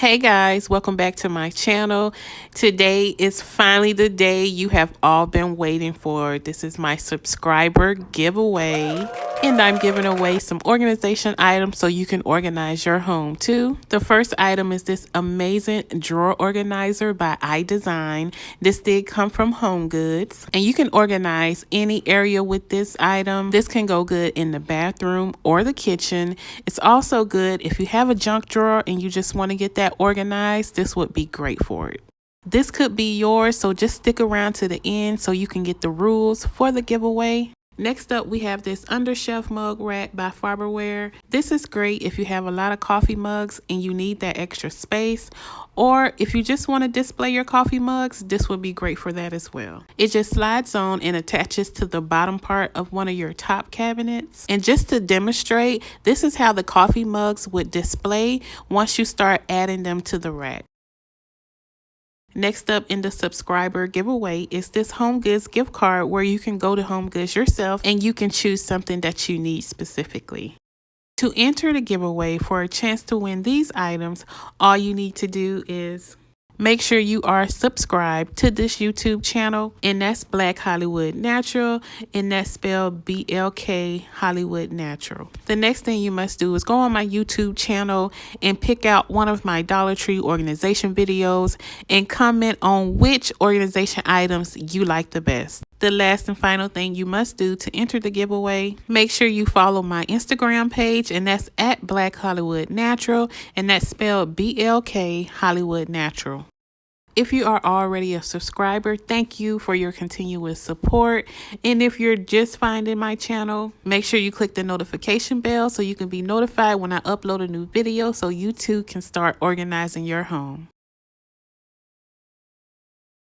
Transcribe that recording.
Hey guys, welcome back to my channel. Today is finally the day you have all been waiting for. This is my subscriber giveaway, and I'm giving away some organization items so you can organize your home too. The first item is this amazing drawer organizer by idesign. This did come from HomeGoods, and you can organize any area with this item. This can go good in the bathroom or the kitchen. It's also good if you have a junk drawer and you just want to get that organized. This would be great for it. This could be yours, so just stick around to the end so you can get the rules for the giveaway. Next up, we have this undershelf mug rack by Farberware. This is great if you have a lot of coffee mugs and you need that extra space, or if you just want to display your coffee mugs, this would be great for that as well. It just slides on and attaches to the bottom part of one of your top cabinets. And just to demonstrate, this is how the coffee mugs would display once you start adding them to the rack. Next up in the subscriber giveaway is this HomeGoods gift card where you can go to HomeGoods yourself and you can choose something that you need specifically. To enter the giveaway for a chance to win these items, all you need to do is make sure you are subscribed to this YouTube channel, and that's Black Hollywood Natural, and that's spelled BLK Hollywood Natural. The next thing you must do is go on my YouTube channel and pick out one of my Dollar Tree organization videos and comment on which organization items you like the best. The last and final thing you must do to enter the giveaway, make sure you follow my Instagram page, and that's at Black Hollywood Natural, and that's spelled BLK Hollywood Natural. If you are already a subscriber, thank you for your continuous support. And if you're just finding my channel, make sure you click the notification bell so you can be notified when I upload a new video so you too can start organizing your home.